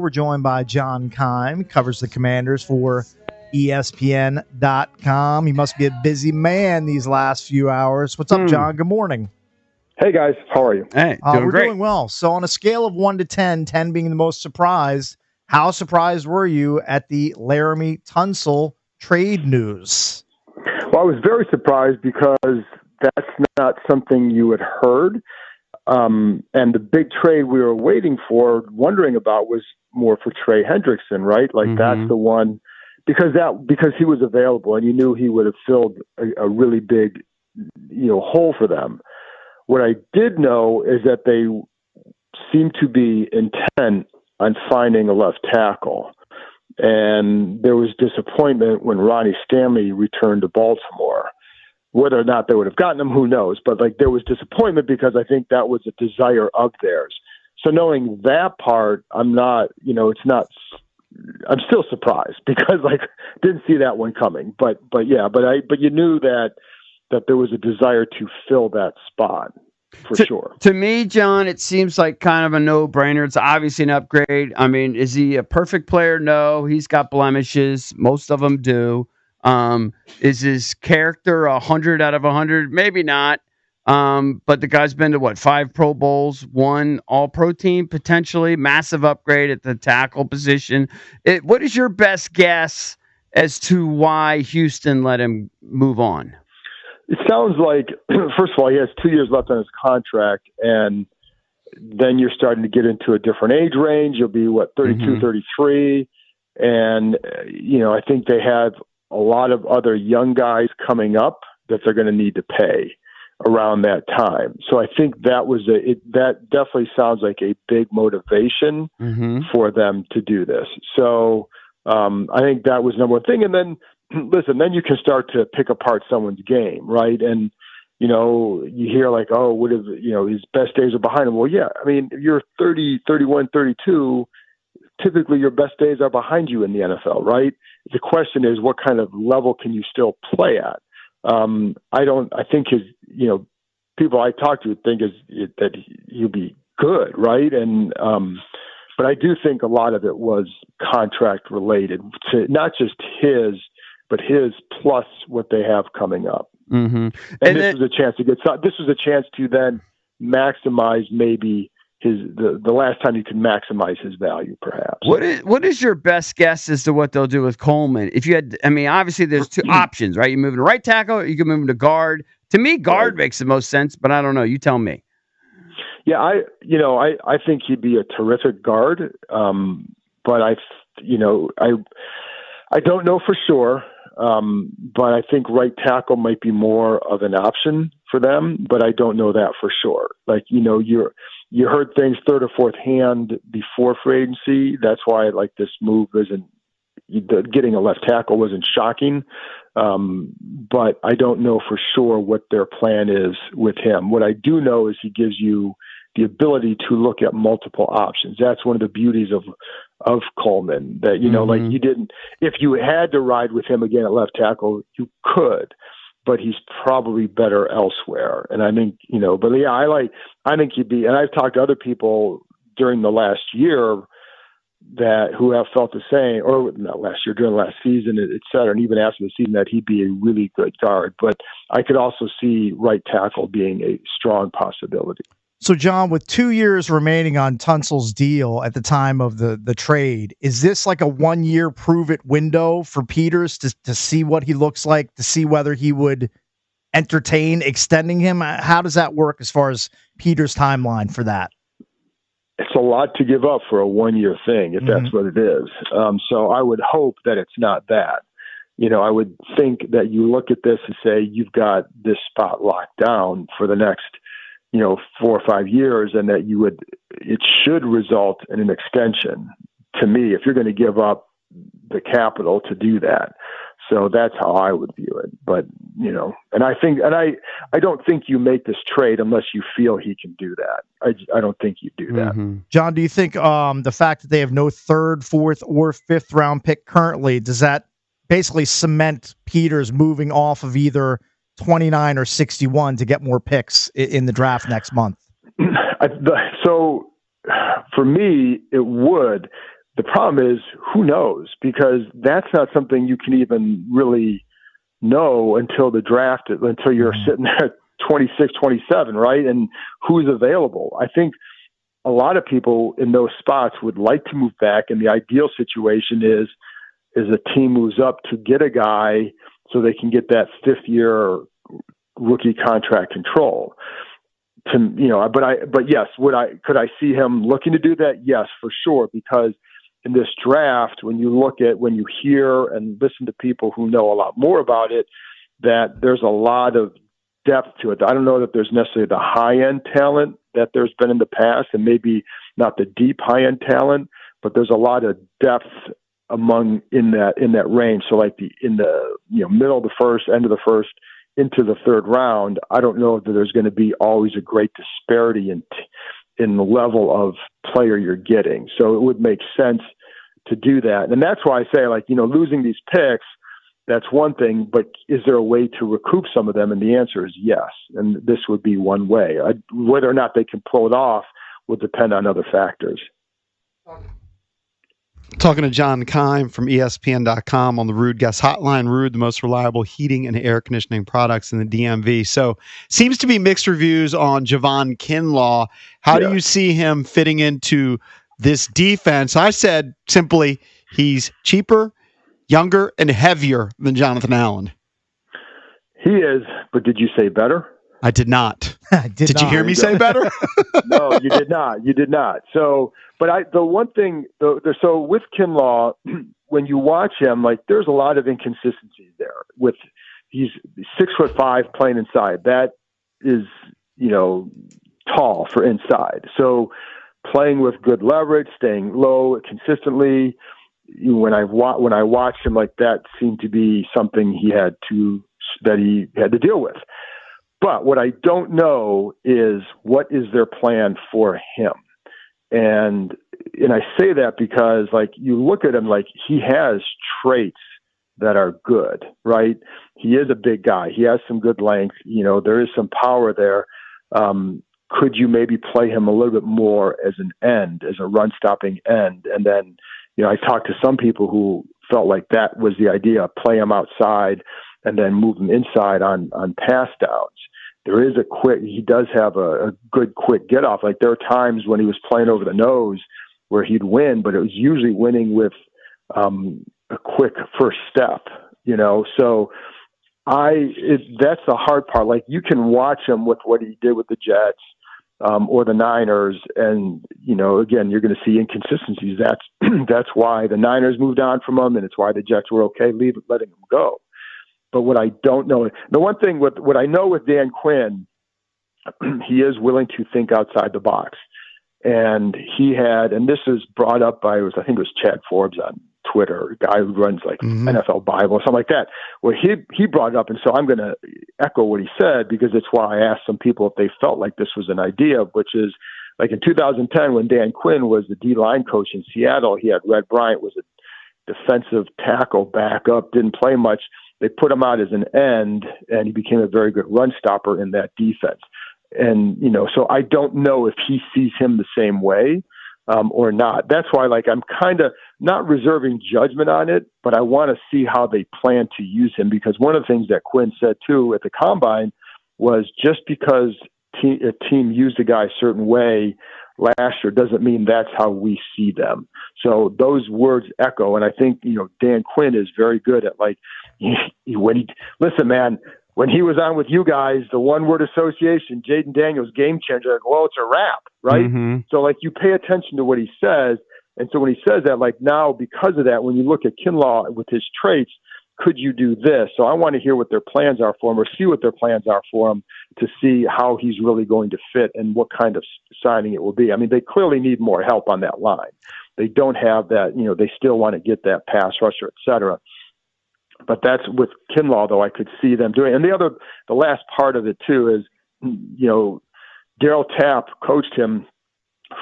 We're joined by John Keim, covers the Commanders for ESPN.com. He must be a busy man these last few hours. What's up, John? Good morning. Hey, guys. How are you? Hey, we're great. doing well. So on a scale of 1 to 10, 10 being the most surprised, how surprised were you at the Laremy Tunsil trade news? Well, I was very surprised because that's not something you had heard. And the big trade we were waiting for, wondering about, was more for Trey Hendrickson, right? Like that's the one, because he was available and you knew he would have filled a really big, hole for them. What I did know is that they seem to be intent on finding a left tackle. And there was disappointment when Ronnie Stanley returned to Baltimore. Whether or not they would have gotten him, who knows? But there was disappointment because I think that was a desire of theirs. So knowing that part, I'm still surprised because didn't see that one coming. But you knew that there was a desire to fill that spot for sure. To me, John, it seems like kind of a no-brainer. It's obviously an upgrade. I mean, is he a perfect player? No, he's got blemishes. Most of them do. Is his character 100 out of 100? Maybe not. But the guy's been to 5 Pro Bowls, 1 All-Pro team, potentially massive upgrade at the tackle position. What is your best guess as to why Houston let him move on? It sounds like, first of all, he has 2 years left on his contract, and then you're starting to get into a different age range. You'll be 32, 33. And, I think they have a lot of other young guys coming up that they're going to need to pay around that time. So I think that definitely sounds like a big motivation for them to do this. So I think that was number one thing. And then, listen, then you can start to pick apart someone's game, right? And, you hear what if, his best days are behind him. Well, yeah, I mean, if you're 30, 31, 32, typically your best days are behind you in the NFL, right? The question is, what kind of level can you still play at? I think his, people I talk to think that he'll be good, right? And, but I do think a lot of it was contract related to not just his, but his plus what they have coming up. And this was a chance to this was a chance to then maximize maybe the last time you can maximize his value, perhaps. What is your best guess as to what they'll do with Coleman? If you had, obviously there's 2 options, right? You move him to right tackle, or you can move him to guard. To me, guard makes the most sense, but I don't know. You tell me. Yeah, I think he'd be a terrific guard, but I don't know for sure. But I think right tackle might be more of an option for them, but I don't know that for sure. You heard things third or fourth hand before free agency. That's why this move getting a left tackle wasn't shocking. But I don't know for sure what their plan is with him. What I do know is he gives you the ability to look at multiple options. That's one of the beauties of Coleman, that, you didn't, if you had to ride with him again at left tackle, you could, but he's probably better elsewhere. And I think, I think he'd be, and I've talked to other people during the last year who have felt the same, or not last year, during the last season, et cetera, and even after the season, that he'd be a really good guard. But I could also see right tackle being a strong possibility. So, John, with 2 years remaining on Tunsil's deal at the time of the trade, is this like a 1-year prove-it window for Peters to see what he looks like, to see whether he would entertain extending him? How does that work as far as Peters' timeline for that? It's a lot to give up for a 1-year thing, if that's what it is. So I would hope that it's not that. I would think that you look at this and say, you've got this spot locked down for the next 4 or 5 years, and that it should result in an extension, to me, if you're going to give up the capital to do that. So that's how I would view it. But, and I don't think you make this trade unless you feel he can do that. I don't think you do that. John, do you think the fact that they have no 3rd, 4th, or 5th round pick currently, does that basically cement Peters moving off of either 29 or 61 to get more picks in the draft next month? So for me, it would, The problem is, who knows? Because that's not something you can even really know until the draft, until you're sitting there at 26, 27, right? And who's available. I think a lot of people in those spots would like to move back, and the ideal situation is a team moves up to get a guy so they can get that 5th-year rookie contract control. But yes, could I see him looking to do that? Yes, for sure, because in this draft, when you hear and listen to people who know a lot more about it, that there's a lot of depth to it. I don't know that there's necessarily the high-end talent that there's been in the past, and maybe not the deep high-end talent, but there's a lot of depth in that range. So like in the middle of the first, end of the first, into the 3rd round, I don't know that there's going to be always a great disparity in the level of player you're getting. So it would make sense to do that. And that's why I say, losing these picks, that's one thing, but is there a way to recoup some of them? And the answer is yes. And this would be one way. Whether or not they can pull it off will depend on other factors. Talking to John Keim from ESPN.com on the Rude Guest Hotline. Rude, the most reliable heating and air conditioning products in the DMV. So seems to be mixed reviews on Javon Kinlaw. How do you see him fitting into this defense? I said simply, he's cheaper, younger, and heavier than Jonathan Allen. He is, but did you say better? I did not. Did you hear me say better? No, you did not. You did not. So, but the one thing, so with Kinlaw, when you watch him, there's a lot of inconsistencies there. He's 6'5" playing inside. That is, tall for inside. So playing with good leverage, staying low consistently. When I watched him, that seemed to be something he had to deal with. But what I don't know is what is their plan for him. And I say that because you look at him, he has traits that are good, right? He is a big guy. He has some good length. There is some power there. Could you maybe play him a little bit more as an end, as a run stopping end? And then, I talked to some people who felt like that was the idea, play him outside and then move him inside on pass downs. He does have a good quick get off. There are times when he was playing over the nose where he'd win, but it was usually winning with a quick first step, So that's the hard part. You can watch him with what he did with the Jets or the Niners, and again, you're going to see inconsistencies. That's why the Niners moved on from him, and it's why the Jets were okay letting him go. But what I don't know, the one thing what I know with Dan Quinn, he is willing to think outside the box. And and this is brought up by, I think it was Chad Forbes on Twitter, a guy who runs NFL Bible or something like that, where he brought it up. And so I'm going to echo what he said, because it's why I asked some people if they felt like this was an idea, which is in 2010, when Dan Quinn was the D-line coach in Seattle, he had Red Bryant, was a defensive tackle backup, didn't play much. They put him out as an end, and he became a very good run stopper in that defense. And, so I don't know if he sees him the same way or not. That's why, I'm kind of not reserving judgment on it, but I want to see how they plan to use him, because one of the things that Quinn said, too, at the Combine was just because a team used a guy a certain way last year doesn't mean that's how we see them. So those words echo, and I think, Dan Quinn is very good at listen, man, when he was on with you guys, the one word association, Jaden Daniels, game changer, it's a wrap, right? Mm-hmm. So you pay attention to what he says. And so when he says that, now, because of that, when you look at Kinlaw with his traits, could you do this? So I want to hear what their plans are for him, or see what their plans are for him, to see how he's really going to fit and what kind of signing it will be. I mean, they clearly need more help on that line. They don't have that, they still want to get that pass rusher, et cetera. But that's with Kinlaw, though, I could see them doing. And the last part of it, too, is, Darryl Tapp coached him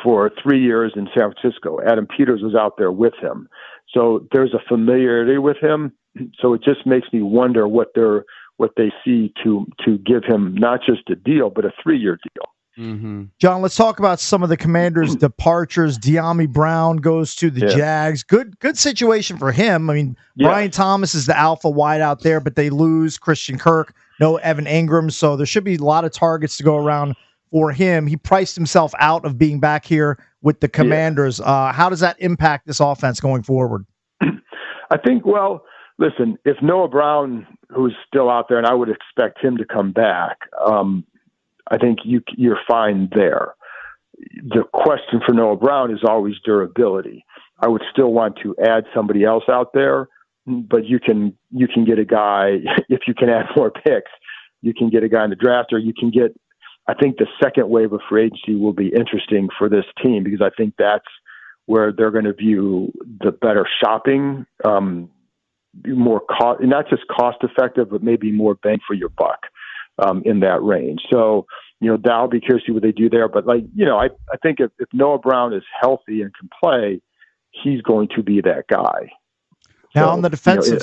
for 3 years in San Francisco. Adam Peters was out there with him. So there's a familiarity with him. So it just makes me wonder what they see to give him not just a deal, but a 3-year deal. Mm-hmm. John, let's talk about some of the Commanders' departures. De'Ami Brown goes to the Jags. Good situation for him. I mean, Brian Thomas is the alpha wide out there, but they lose Christian Kirk, no Evan Ingram, so there should be a lot of targets to go around for him. He priced himself out of being back here with the Commanders. How does that impact this offense going forward? I think, well, listen, if Noah Brown, who's still out there, and I would expect him to come back, I think you're fine there. The question for Noah Brown is always durability. I would still want to add somebody else out there, but you can get a guy, if you can add more picks, you can get a guy in the draft, or you can get, I think the second wave of free agency will be interesting for this team, because I think that's where they're going to view the better shopping, more cost, not just cost effective, but maybe more bang for your buck in that range. So, that'll be curious to see what they do there. But I think if Noah Brown is healthy and can play, he's going to be that guy. Now on the defensive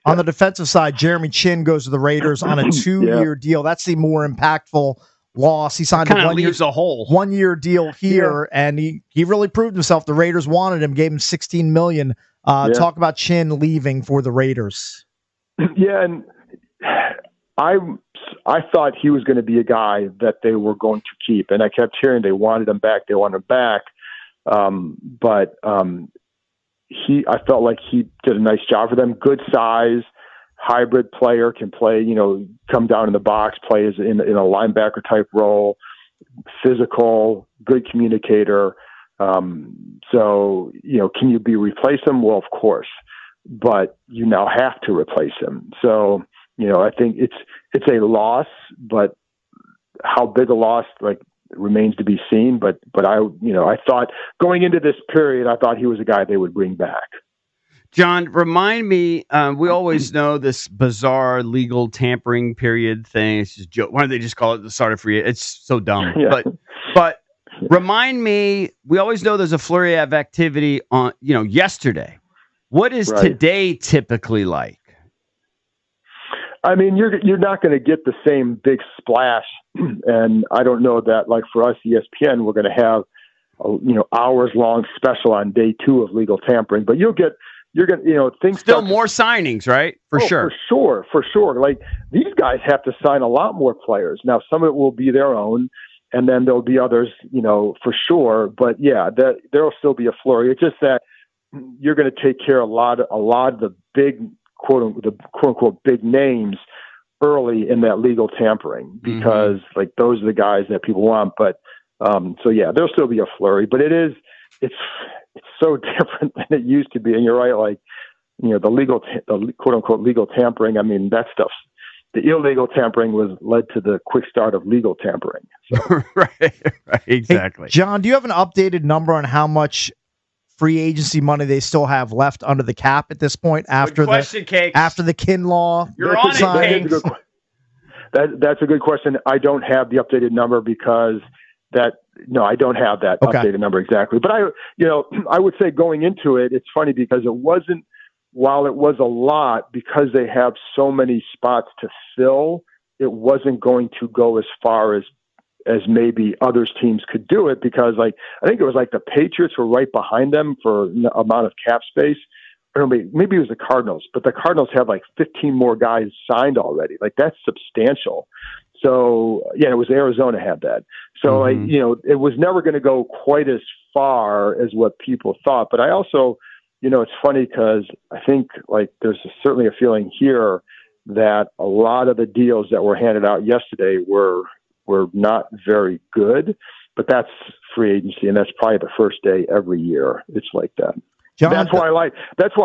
on the defensive side, Jeremy Chinn goes to the Raiders on a 2-year deal. That's the more impactful loss. He signed a 1-year deal here, and he really proved himself. The Raiders wanted him, gave him $16 million. Talk about Chinn leaving for the Raiders. Yeah, and I thought he was going to be a guy that they were going to keep, and I kept hearing they wanted him back. But I felt like he did a nice job for them. Good size, hybrid player, can play, come down in the box, play as in a linebacker type role, physical, good communicator. So, can you replace him? Well, of course, but you now have to replace him. So, I think it's a loss, but how big a loss, remains to be seen. But I thought going into this period, I thought he was a guy they would bring back. John, remind me, we always know this bizarre legal tampering period thing. It's just joke. Why don't they just call it the start of free? It's so dumb. Yeah. But remind me, we always know there's a flurry of activity on, yesterday. What is today typically like? I mean, you're not going to get the same big splash, and I don't know that. For us, ESPN, we're going to have hours long special on day 2 of legal tampering, but you're going things still more signings, right? For sure. These guys have to sign a lot more players now. Some of it will be their own, and then there'll be others, for sure. But yeah, there'll still be a flurry. It's just that you're going to take care of a lot of the big quote unquote big names early in that legal tampering, because those are the guys that people want. But there'll still be a flurry, but it's so different than it used to be. And you're right, the quote unquote legal tampering. I mean, that stuff, the illegal tampering led to the quick start of legal tampering. So. right, exactly. Hey, John, do you have an updated number on how much free agency money they still have left under the cap at this point after the Kinlaw? You're on it, Cakes. That's a good question. I don't have the updated number because I don't have that updated number exactly. But I would say going into it, it's funny because while it was a lot, because they have so many spots to fill, it wasn't going to go as far as maybe others teams could do it, because I think it was the Patriots were right behind them for amount of cap space. Or maybe it was the Cardinals, but the Cardinals have 15 more guys signed already. That's substantial. So it was Arizona had that. So it was never going to go quite as far as what people thought. But I also, it's funny because I think there's certainly a feeling here that a lot of the deals that were handed out yesterday were not very good, but that's free agency, and that's probably the first day every year. It's like that. John, that's why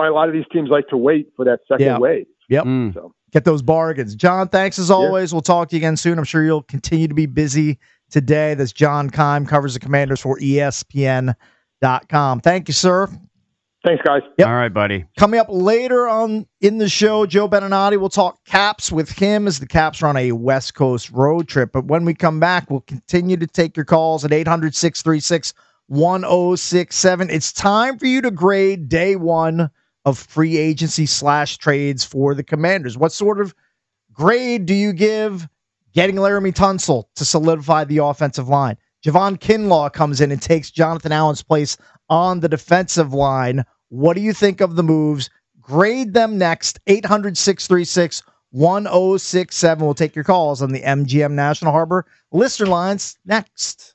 a lot of these teams like to wait for that second wave. Yep. So. Get those bargains. John, thanks as always. We'll talk to you again soon. I'm sure you'll continue to be busy today. That's John Keim, covers the Commanders for ESPN.com. Thank you, sir. Thanks, guys. Yep. All right, buddy. Coming up later on in the show, Joe Beninati will talk Caps with him as the Caps are on a West Coast road trip. But when we come back, we'll continue to take your calls at 800-636-1067. It's time for you to grade day 1 of free agency /trades for the Commanders. What sort of grade do you give getting Laremy Tunsil to solidify the offensive line. Javon Kinlaw comes in and takes Jonathan Allen's place on the defensive line. What do you think of the moves? Grade them next. 800-636-1067. We'll take your calls on the MGM National Harbor listener lines next.